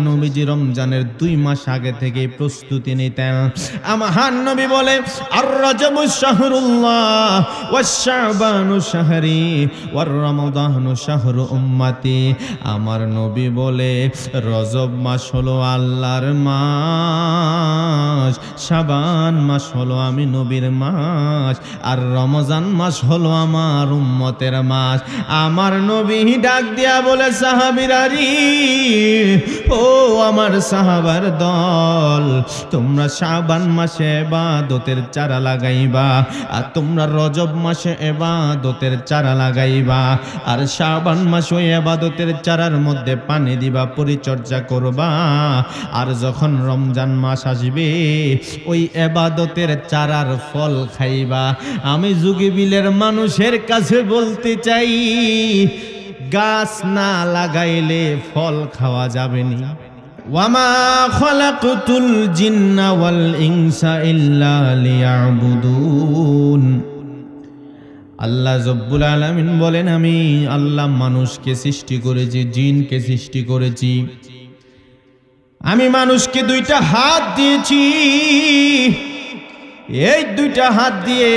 নবীজি রমজানের 2 মাস আগে থেকে প্রস্তুতি নিতেন। আমার নবী বলে আর রজবু শাহরুল্লাহ ওয়াশ শাবানু শাহরি ওয়ার রমাদানু শাহরু উম্মতি। আমার নবী বলে রজব মাস হলো আল্লাহর মাস, শাবান মাস হলো আমি নবীর মাস, আর রমজান মাস হলো আমার উম্মতের মাস। আমার নবী ডাক দিয়া বলে সাহাবীরা রে, ও আমার সাহাবার দল, তোমরা শাবান মাসে ইবাদতের চারা লাগাইবা, আর তোমরা রজব মাসে ইবাদতের চারা লাগাইবা, আর শাবান মাসে ইবাদতের চারার মধ্যে পানি দিবা, পরিচর্যা করবা, আর যখন রমজান মাস আসবে ওই ইবাদতের চারার ফল খাইবা। আমি যুগীবিলের মানুষের কাছে বলতে চাই, গাছ না লাগাইলে ফল খাওয়া যাবে না। ওয়ামা খালাকতুল জিন্না ওয়াল ইনসা ইল্লা লিয়াবুদুন। আল্লাহ রব্বুল আলামিন বলেন, আমি আল্লাহ মানুষকে সৃষ্টি করেছি, জিনকে সৃষ্টি করেছি। আমি মানুষকে 2টা হাত দিয়েছি, এই 2টা হাত দিয়ে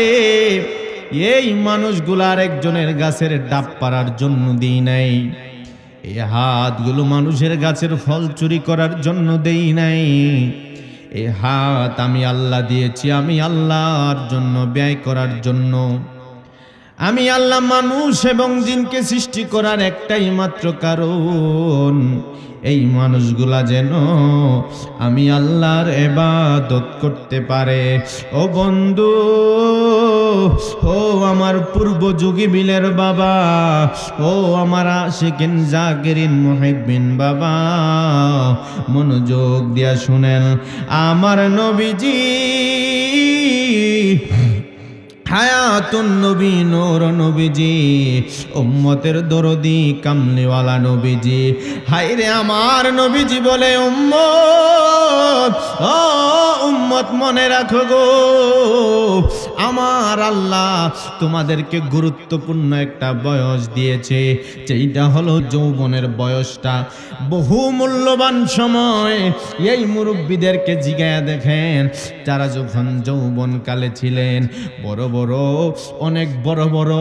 এই মানুষগুলার একজনের গাছের ডাব পাড়ার জন্য দিই নাই। এই হাতগুলো মানুষের গাছের ফল চুরি করার জন্য দেই নাই। এই হাত আমি আল্লাহ দিয়েছি, আমি আল্লাহর জন্য ব্যয় করার জন্য। আমি আল্লাহ মানুষ এবং জিনকে সৃষ্টি করার একটাই মাত্র কারণ, এই মানুষগুলা যেন আমি আল্লাহর ইবাদত করতে পারে। ও বন্ধু, ও আমার পূর্ব যুগীবিলের বাবা, ও আমার আশিকিন জাকিরিন মুহিব্বিন বাবা, মনোযোগ দিয়া শুনেন। আমার নবীজি হায়াতুন নবী, নূর নবীজি, উম্মতের দরদি, কামলিওয়ালা নবীজি। হায়রে আমার নবীজি বলে, উম্মত, ও উম্মত মনে রাখো গো, আমার আল্লাহ তোমাদেরকে গুরুত্বপূর্ণ একটা বয়স দিয়েছে, যেটা হলো যৌবনের বয়সটা। বহু মূল্যবান সময়। এই মুরব্বীদেরকে জিগায়া দেখেন, যারা যখন যৌবনকালে ছিলেন, বড় বড় অনেক বড় বড়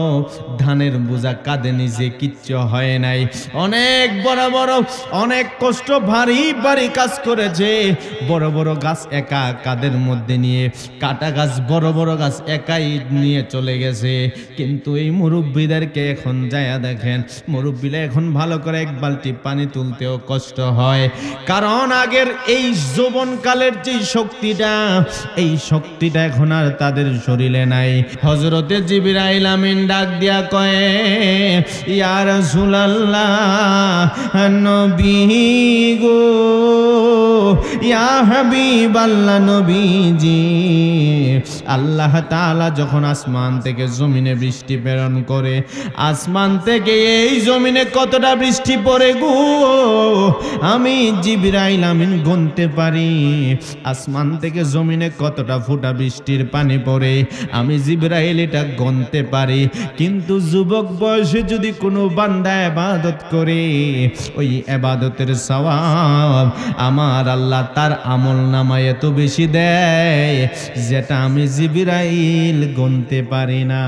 ধানের বোঝা কাঁধে নিজে কিচ্ছু হয় নাই, অনেক বড় বড় অনেক কষ্ট ভারী ভারী কাজ করেছে, বড় বড় গাছ একা কাঁধের মধ্যে নিয়ে, কাটা গাছ বড় বড় গাছ একাই নিয়ে চলে গেছে। কিন্তু এই মুরব্বীদেরকে এখন যায়া দেখেন, মুরব্বীরা এখন ভালো করে 1 বালতি পানি তুলতেও কষ্ট হয়, কারণ আগের এই যৌবনকালের যে শক্তিটা, এই শক্তিটা এখন আর তাদের শরীরে নাই। হযরতে জিবরাইল আমিন ডাক দিয়া কয়ে, ইয়া রাসূলুল্লাহ, নবী গো, ইয়া হাবিবাল্লাহ নবীজি, আল্লাহ তাআলা যখন আসমান থেকে জমিনে বৃষ্টি প্রেরণ করে, আসমান থেকে এই জমিনে কতটা বৃষ্টি পড়ে গো, আমি জিবরাইল আমিন গুনতে পারি। আসমান থেকে জমিনে কতটা ফোঁটা বৃষ্টির পানি পড়ে আমি জিবরাইল এটা গুনতে পারি। কিন্তু যুবক বয়সে যদি কোনো বান্দা ইবাদত করে, ওই ইবাদতের সওয়াব আমার আল্লাহ তার আমলনামায় এত বেশি দেয়, যেটা আমি জিবরাইল গুনতে পারি না।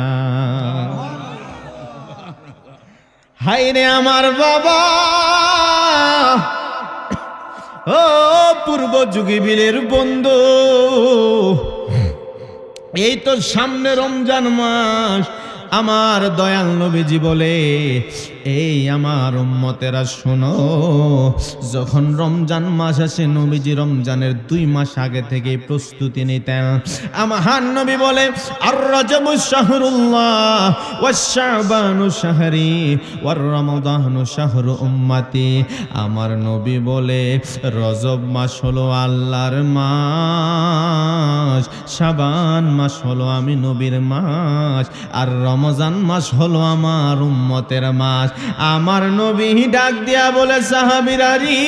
হায়রে আমার বাবা, ও পূর্ব যুগীবিলের বন্ধু, এই তো সামনে রমজান মাস। আমার দয়াল নবীজি বলে, এই আমার উম্মতেরা শোনো, যখন রমজান মাস আসে নবীজি রমজানের 2 মাস আগে থেকে প্রস্তুতি নিতেন। আমার নবী বলে আর রজবু শাহরুল্লাহ ওয়াশ শাবানু শাহরি ওয়ার রমাদানু শাহরু উম্মতি। আমার নবী বলে রজব মাস হলো আল্লাহর মাস, শাবান মাস হলো আমি নবীর মাস, আর রমজান মাস হলো আমার উম্মতের মাস। আমার নবী ডাক দিয়া বলে সাহাবীরা রে,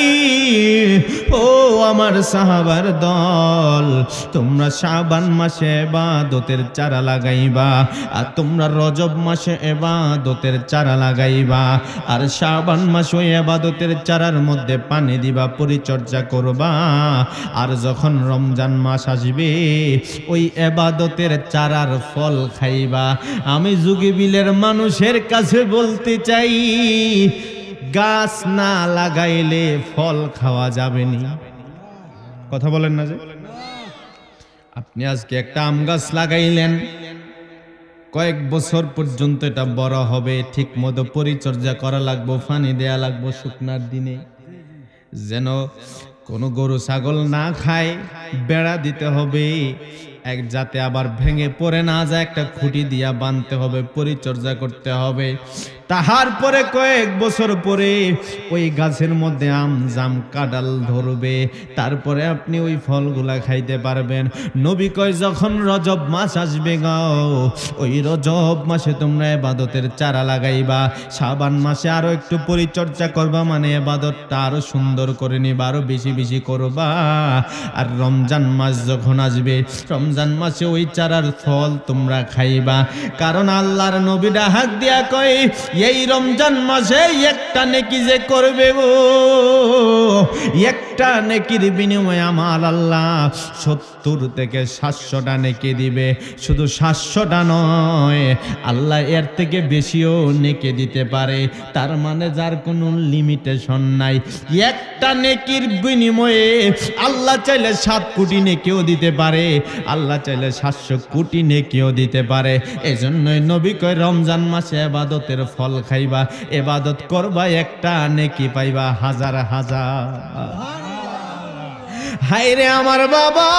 ও আমার সাহাবার দল, তোমরা শাবান মাসে ইবাদতের চারা লাগাইবা, আর তোমরা রজব মাসে ইবাদতের চারা লাগাইবা, আর শাবান মাসে ওই ইবাদতের চারার মধ্যে পানি দিবা, পরিচর্যা করবা। আর যখন রমজান মাস আসবে ওই ইবাদতের চারার ফল খাইবা। আমি যুগীবিলের মানুষের কাছে বলতে চাই, গাছ না লাগাইলে ফল খাওয়া যাবে না। কথা বলেন না যে? আপনি আজকে একটা আম গাছ লাগাইলেন, কয়েক বছর পর্যন্ত এটা বড় হবে, ঠিক মতো পরিচর্যা করা লাগবে, পানি দেয়া লাগবে শুকনার দিনে, যেন কোনো গরু ছাগল না খায়, বেড়া দিতে হবে, এক যাতে আবার ভেঙে পড়ে না যায়, একটা খুঁটি দিয়া বাঁধতে হবে, পরিচর্যা করতে হবে। তাহার পরে কয়েক বছর পরে ওই গাছের মধ্যে আম জাম কাঁঠাল ধরবে, তারপরে আপনি ওই ফলগুলা খাইতে পারবেন। নবী কয় যখন রজব মাস আসবে গাও, ওই রজব মাসে তোমরা ইবাদতের চারা লাগাইবা, শাবান মাসে আরো একটু পরিচর্যা করবা, মানে ইবাদতটা আরো সুন্দর করে নিবা, আরো বেশি বেশি করবা। আর রমজান মাস যখন আসবে, রমজান মাসে ওই চারার ফল তোমরা খাইবা। কারণ আল্লাহর নবী ডাক দিয়া কয়, এই রমজান মাসে একটা নেকি যে করবে গো, একটা নেকির বিনিময়ে আমার আল্লাহ 70 থেকে 700টা নেকি দিবে। শুধু 700টা নয়, আল্লাহ এর থেকে বেশিও নেকি দিতে পারে। তার মানে যার কোনো লিমিটেশন নাই। একটা নেকির বিনিময়ে আল্লাহ চাইলে 7 কোটি নেকিও দিতে পারে, আল্লাহ চাইলে 700 কোটি নেকিও দিতে পারে। এজন্যই নবী কয় রমজান মাসে ইবাদতের ফল খাইবা, ইবাদত করবা, একটা নেকি পাইবা হাজার হাজার। হায়রে আমার বাবা,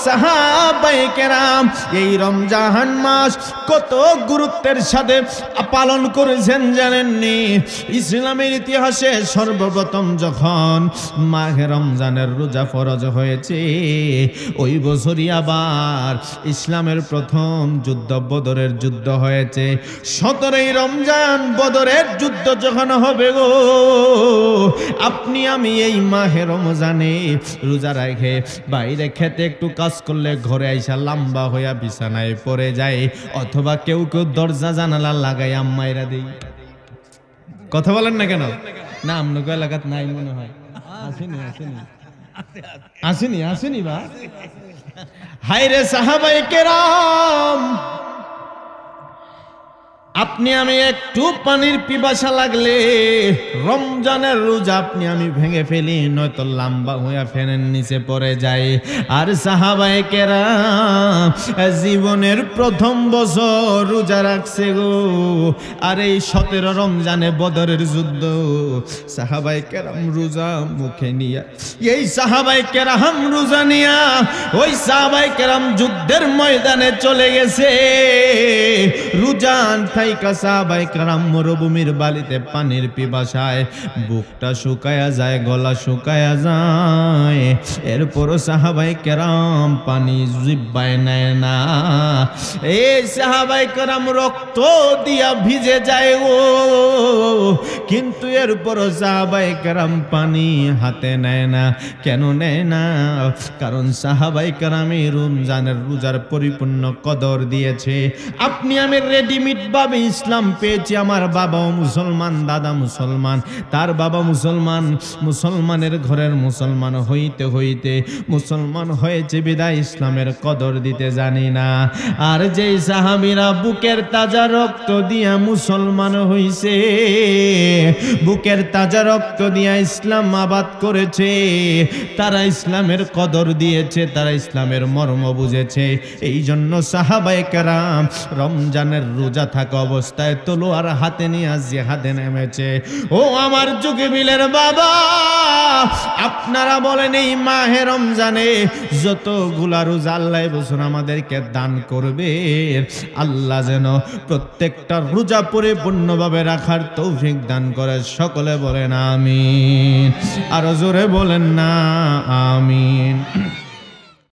সাহাবায়ে কেরাম এই রমজান মাস কত গুরুত্বের সাথে পালন করেছেন জানেননি? ইসলামের ইতিহাসে সর্বপ্রথম যখন মাহে রমজানের রোজা ফরজ হয়েছে, ওই বছরই আবার ইসলামের প্রথম যুদ্ধ বদরের যুদ্ধ হয়েছে। 17ই রমজান বদরের যুদ্ধ যখন হবে গো, আপনি আমি এই মাহে রমজানে রোজা রেখে বাইরে খেতে একটু কাজ করলে ঘরে আইসা লম্বা হইয়া বিছানায় পড়ে যায়, অথবা কেউ কেউ দরজা জানালা লাগাই আম্মাইরা দেই। কথা বলেন না কেন? না আপনাকে এলাকাত নাই মনে হয়। আসেনি আসেনি আসেনি আসেনি বা হায়রে সাহাবায়ে কেরাম, আপনি আমি একটু পানির পিপাসা লাগলে রমজানের রোজা আপনি আমি ভেঙে ফেলি, নয়তো লম্বা হইয়া ফ্যানের নিচে পড়ে যায়। আর সাহাবায়ে কেরাম জীবনের প্রথম বছর রোজা রাখছে গো। আর এই 17 রমজানে বদরের যুদ্ধ, সাহাবায়ে কেরাম রোজা মুখে নিয়া, এই সাহাবায়ে কেরাম রোজা নিয়া ওই সাহাবায়ে কেরাম যুদ্ধের ময়দানে চলে গেছে। রোজান থাইকা সাহাবায়ে কেরাম মরুভূমির বালিতে পানির পিপাসায় বুকটা শুকায়া যায়, গলা শুকায়া যায়। এরপরও সাহাবায়ে কেরাম পানি জিহ্বায় নেয় না। এই সাহাবায়ে কেরাম রক্ত দিয়া ভিজে যায় ও, কিন্তু এরপরও সাহাবায়ে কেরাম পানি হাতে নেয় না। কেন নেয় না? কারণ সাহাবায়ে কেরামই রমজানের রোজার পরিপূর্ণ কদর দিয়েছে। আপনি আমি রেডিমেড ভাবে ইসলাম পেয়েছি। আমার বাবাও মুসলমান, দাদা মুসলমান, তার বাবা মুসলমান, মুসলমানের ঘরের মুসলমান হইতে হইতে মুসলমান হয়েছে বিদায় ইসলামের কদর দিতে জানি না। আর যেই সাহাবীরা বুকের তাজা রক্ত দিয়া মুসলমান হইছে, বুকের তাজা রক্ত দিয়া ইসলাম আবাদ করেছে, তারা ইসলামের কদর দিয়েছে, তারা ইসলামের মর্ম বুঝেছে। এই জন্য সাহাবায়ে কেরাম রমজানের রোজা থাকা অবস্থায় তলোয়ার হাতে নিয়ে জিহাদে নেমেছে। ও আমার যুগীবিলের বাবা, আপনারা বলেন এই মাহে রমজানে যতগুলা রোজা আল্লাহ বছর আমাদেরকে দান করবে, আল্লাহ যেন প্রত্যেকটা রোজা পরিপূর্ণভাবে রাখার তৌফিক দান করে। সকলে বলেন আমিন, আরো জোরে বলেন না আমিন।